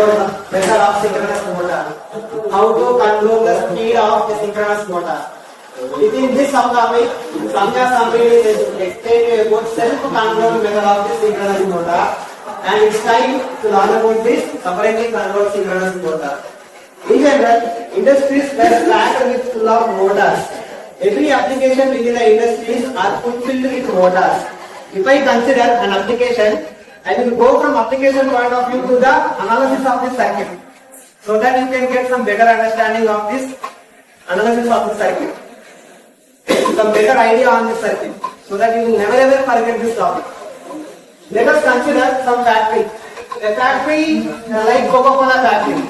the method of synchronous motor. How to control the speed of the synchronous motor. Within this topic, Samya is explained about self-control method of the synchronous motor, and it's time to learn about this separately controlled synchronous motor. In general, industries were packed with full of motors. Every application within the industries are fulfilled with motors. If I consider an application, I will go from application point of view to the analysis of the circuit, so that you can get some better understanding of this analysis of the circuit, some better idea on the circuit, so that you will never ever forget this topic. Let us consider some factory. A factory like Coca-Cola factory.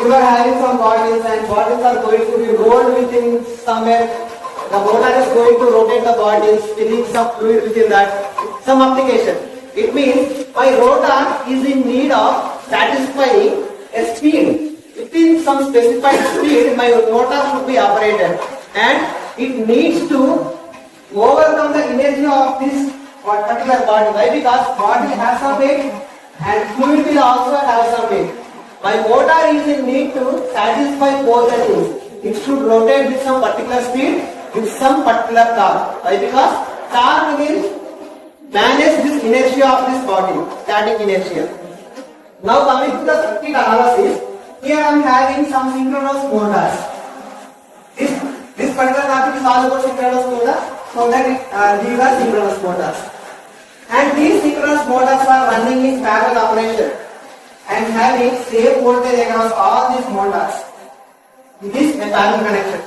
You are having some bottles, and bottles are going to be rolled within somewhere. The motor is going to rotate the bottles, filling some fluid within that, some application. It means my rotor is in need of satisfying a speed. Within some specified speed, my motor should be operated, and it needs to overcome the inertia of this particular body. Why? Because body has some weight and fluid will also have some weight. My motor is in need to satisfy both the things. It should rotate with some particular speed, with some particular torque. Why? Because torque will manage this inertia of this body, static inertia. Now coming to the circuit analysis, here I am having some synchronous motors. This particular topic is all about synchronous motors, so that these are synchronous motors. And these synchronous motors are running in parallel operation and having same voltage across all these motors. This is a parallel connection.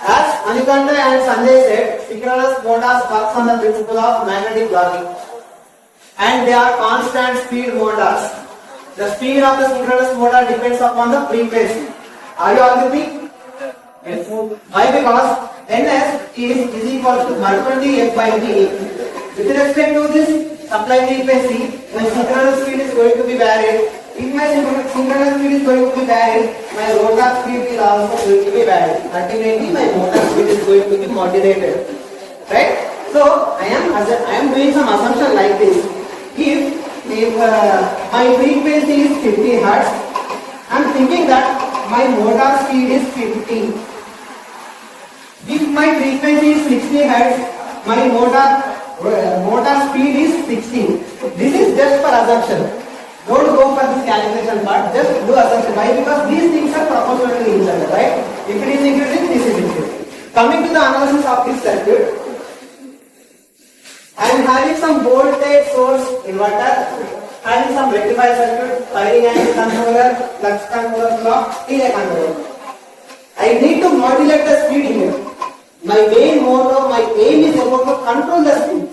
As Anikanda and Sanjay said, synchronous motors works on the principle of magnetic blocking, and they are constant speed motors. The speed of the synchronous motor depends upon the frequency. Are you all with me? Yes. Why? Because Ns is equal to mercury F by D. With respect to this supply frequency, my synchronous speed is going to be varied. If my synchronous speed is going to be varied, my rotor speed is also going to be varied. Ultimately, my motor speed is going to be modulated. Right? So, I am doing some assumption like this. If my frequency is 50 Hz, I am thinking that my motor speed is 50. If my frequency is 60 Hz, my motor speed is 60. This is just for assumption. Don't go for this calculation part, just do assumption. Why? Because these things are proportional to each other, right? If it is increasing, this is increasing. Coming to the analysis of this circuit, I am having some voltage source inverter, having some rectifier circuit, firing angle controller, flux controller, clock, delay controller. I need to modulate the speed here. My main motor, my aim is about to control the speed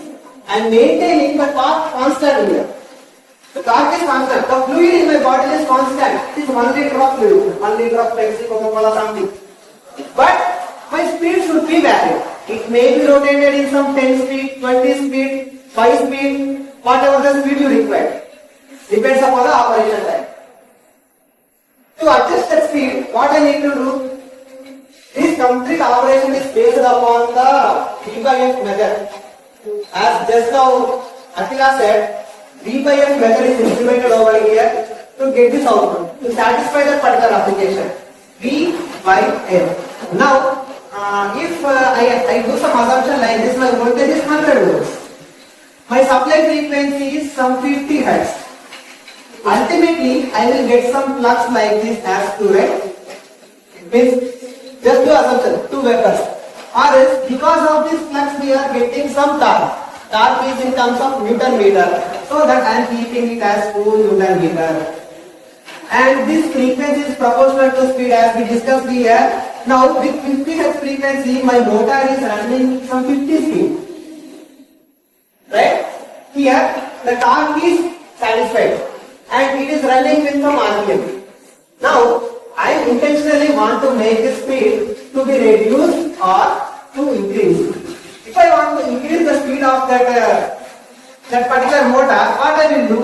and maintaining the torque constant here. The torque is constant. The fluid in my bottle is constant. It is 1 liter of fluid, 1 liter of Pepsi, Coca-Cola, something. But my speed should be varied. It may be rotated in some 10 speed, 20 speed, 5 speed, whatever the speed you require. Depends upon the operation time. To adjust that speed, what I need to do? This complete operation is based upon the V by F method. As just now Attila said, V by F method is implemented over here to get this output, to satisfy that particular application. V by F. Now, if I do some assumption like this, my voltage is 100 volts. My supply frequency is some 50 Hz. Ultimately, I will get some flux like this as 2, right? It means, just do assumption, 2 vectors. Or else, because of this flux, we are getting some torque. Torque is in terms of Newton meter. So that I am keeping it as 2 Newton meter. And this frequency is proportional to speed as we discussed here. Now, with 50 Hz frequency, my motor is running some 50 speed. Right? Here, the torque is satisfied. And it is running with some RPM. Now, I intentionally want to make the speed to be reduced or to increase. If I want to increase the speed of that particular motor, what I will do?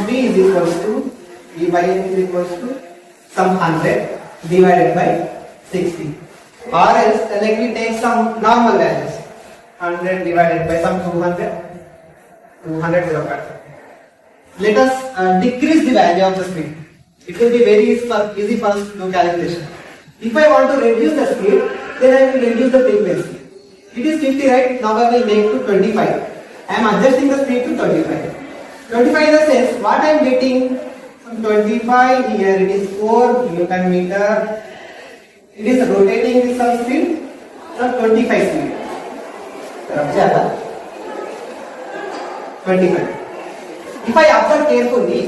V is equals to V by N is equals to some 100 divided by 60. Or else, let me take some normal values. 100 divided by some 200 0.5. let us decrease the value of the speed. It will be very easy for us to do calculation. If I want to reduce the speed, then I will reduce the frequency. It is 50, right? Now I will make to 25. I am adjusting the speed to 25. 25 in the sense, what I am getting from 25 here, it is 4 Newton meter. It is rotating with some speed from 25 speed. 25. If I observe carefully,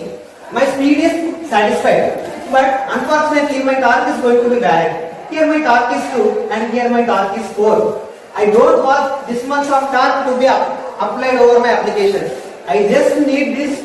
my speed is satisfied, but unfortunately my torque is going to be bad. Here my torque is 2 and here my torque is 4. I don't want this much of torque to be applied over my application. I just need this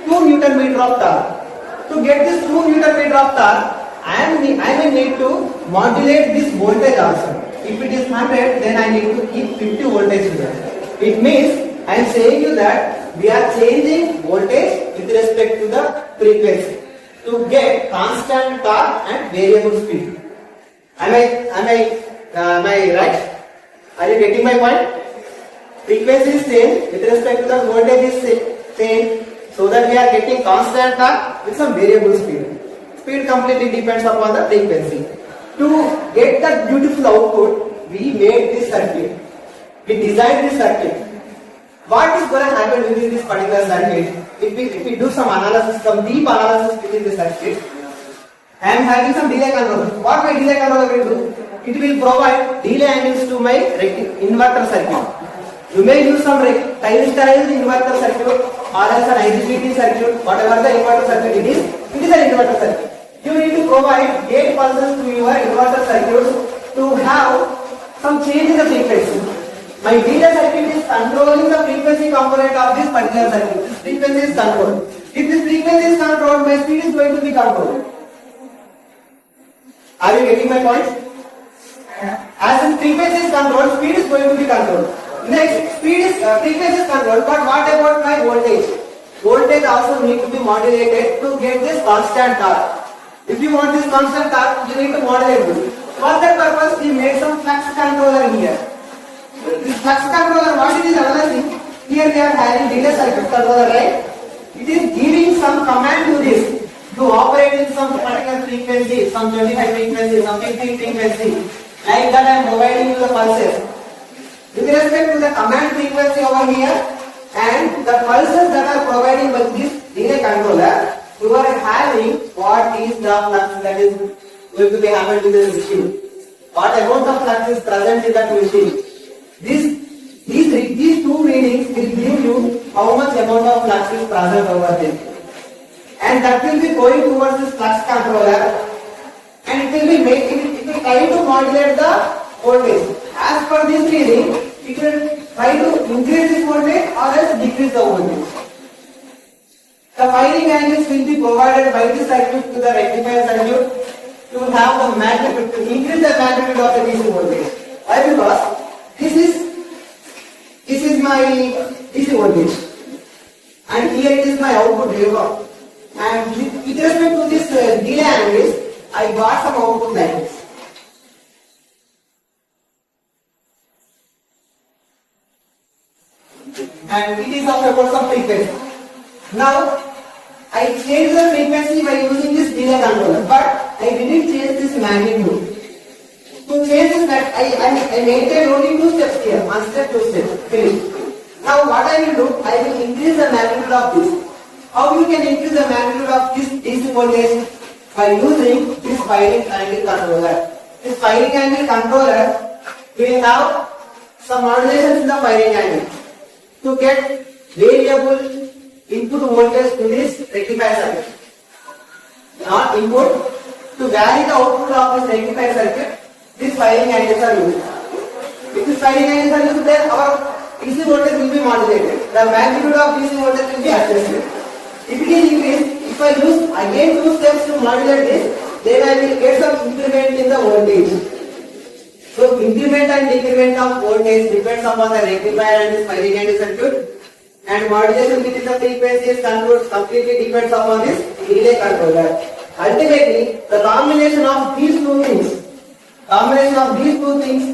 2 Newton meter of torque. To get this 2 Newton meter of torque, I may need to modulate this voltage also. If it is 100, then I need to keep 50 voltage here. It means I am saying you that we are changing voltage with respect to the frequency to get constant torque and variable speed. Am I right? Are you getting my point? Frequency is same with respect to the voltage is same, so that we are getting constant torque with some variable speed. Speed completely depends upon the frequency. To get the beautiful output, we made this circuit. We designed this circuit. What is going to happen within this particular circuit? If we do some analysis, some deep analysis within the circuit, I am having some delay controller. What my delay controller will do? It will provide delay angles to my inverter circuit. You may use some thyristorize inverter circuit or else an IGBT circuit, whatever the inverter circuit it is an inverter circuit. You need to provide gate pulses to your inverter circuit to have some change in the frequency. My delay circuit is controlling the frequency component of this particular circuit. This frequency is controlled. If this frequency is controlled, my speed is going to be controlled. Are you getting my point? As the frequency is controlled, speed is going to be controlled. Next, frequency is controlled, but what about my voltage? Voltage also needs to be modulated to get this constant torque. If you want this constant torque, you need to modulate this. For that purpose, we made some flux controller here. This flux controller, what it is analyzing? Here we are having delay circuit controller, right? It is giving some command to this to operate in some particular frequency, some 25 frequency, some 15 frequency. Like that I am providing you the pulses. With respect to the command frequency over here and the pulses that are providing by this delay controller, you are having what is the flux that is going to be happened to this machine. What amount of flux is present in that machine. These two readings will give you how much amount of flux is present over there. And that will be going towards this flux controller and it will try to modulate the voltage. As per this reading, it will try to increase this voltage or else decrease the voltage. The firing angles will be provided by this circuit to the rectifier circuit to have the magnitude, to increase the magnitude of the DC voltage. Why? Because this is my DC voltage and here it is my output waveform. And with respect to this delay angles, I got some output like this. And it is of about some frequency. Now, I changed the frequency by using this delay controller, but I didn't change this magnitude. To change this, I maintained only 2 steps here, 1 step, 2 steps, finish. Now what I will do, I will increase the magnitude of this. How you can increase the magnitude of this DC voltage? By using this firing angle controller. This firing angle controller will have some modulations in the firing angle to get variable input voltage to this rectifier circuit. Not input, to vary the output of this rectifier circuit, these firing angles are used. If these firing angles are used, then our DC voltage will be modulated. The magnitude of DC voltage will be adjusted. If it is increased, if I use again 2 steps to modulate this, then I will get some increment in the voltage. So increment and decrement of voltage depends upon the rectifier and this firing angle circuit, and modulation within the frequency is controlled completely depends upon this delay controller. Ultimately, the combination of these two things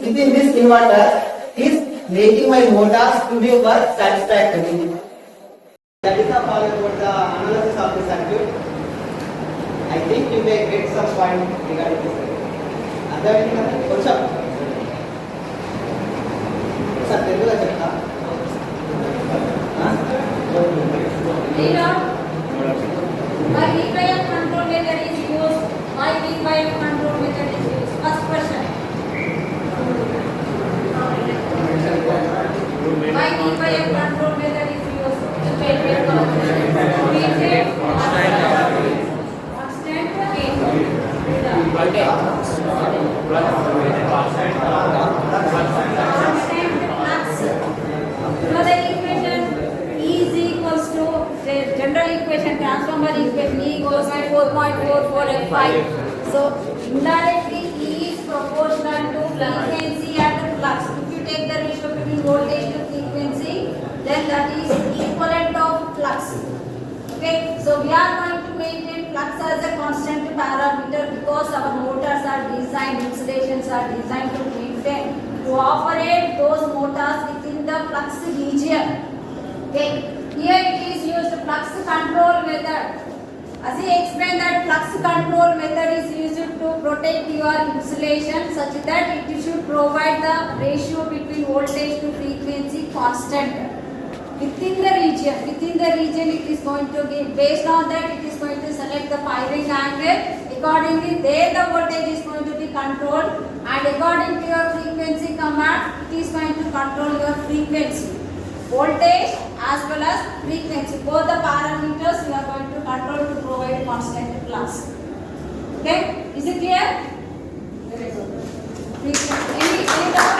within this inverter is making my motors to be work satisfactorily. That is all about the analysis of the circuit. I think you may get some point regarding this. Other what's up? Sir, tell me the Why V-bias control method is used? Why V-bias control method is used? First question. Why V-bias control method is used? To calculate constant gain. So the equation is equals to the general equation, transformer equation, E equals to 4.44 F5. So indirectly E is proportional to frequency and the flux. If you take the ratio between voltage to frequency, then that is equivalent of flux. Okay, so we are going to maintain flux as a constant parameter because our motors are designed, installations are designed to maintain, to operate those motors within the flux region. Okay, here it is used flux control method. As he explained that flux control method is used to protect your insulation such that it should provide the ratio between voltage to frequency constant. Within the region it is going to give, based on that it is going to select the firing angle. Accordingly there the voltage is going to be controlled, and according to your frequency command it is going to control your frequency, voltage as well as frequency. Both the parameters you are going to control to provide constant flux. Okay, is it clear? Very good. Any doubt?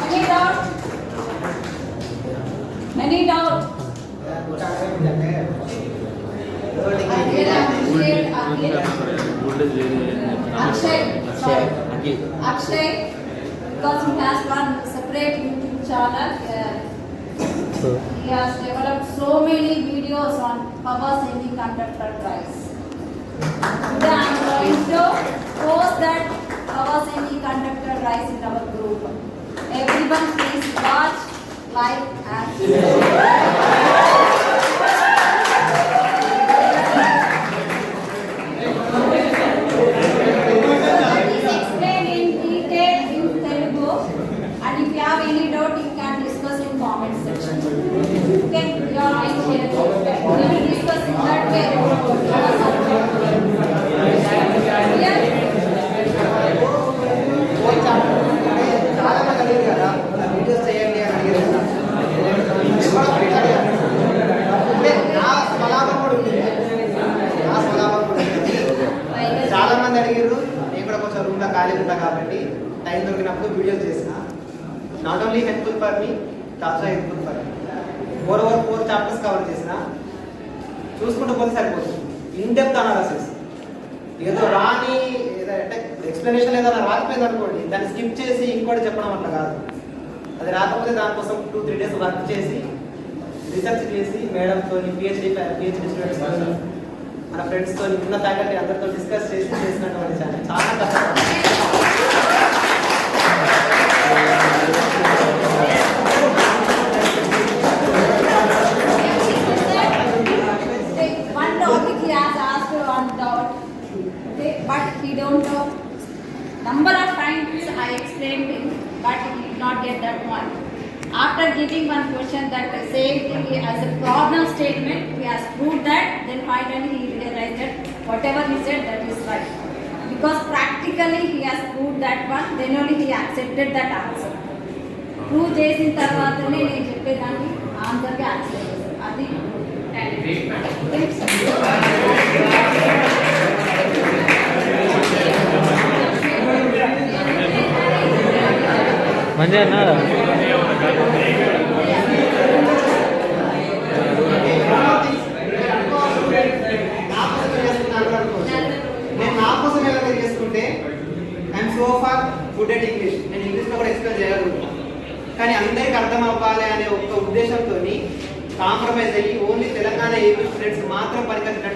Any doubt? Any doubt? Akshay, because he has one separate YouTube channel, he has developed so many videos on power semiconductor drives. Today I am going to post that power semiconductor drives in our group. Everyone please watch, like and share. Not only helpful for me, it also helpful for me. Moreover, 4 chapters cover చేసిన చూసుకుంటూ పోతే సరిపోతుంది. In depth analysis ఏదో రాని అంటే explanation ఏదైనా రాకపోయింది అనుకోండి, దాన్ని స్కిప్ చేసి ఇంకోటి చెప్పడం అట్లా కాదు. అది రాకపోతే దానికోసం 2-3 days వర్క్ చేసి రీసెర్చ్ చేసి మేడంతో పిహెచ్డి స్టూడెంట్స్ మన ఫ్రెండ్స్తో ఉన్న ఫ్యాకల్టీ అందరితో డిస్కస్ చేసి చేసినటువంటి చాలా కష్టం. But he don't know. Number of times I explained him, but he did not get that one. After giving one question that same thing as a problem statement, he has proved that. Then finally he realized that whatever he said that is right. Because practically he has proved that one. Then only he accepted that answer. Prove చేసిన తర్వాతనే నేను చెప్పేదాన్ని ఆన్సర్కి accept చేస్తాను. అది మంచిగా అన్నారా? నేను నా కోసం ఏమైనా చేసుకుంటే I'm so far good at English, నేను ఇంగ్లీష్లో కూడా ఎక్స్ప్లెయిన్ చేయగలుగుతాను. కానీ అందరికీ అర్థం అవ్వాలి అనే ఒక ఉద్దేశంతో కాంప్రమైజ్ అయ్యి ఓన్లీ తెలంగాణ ఏపీ స్టూడెంట్స్ మాత్రం పనికొచ్చినట్టు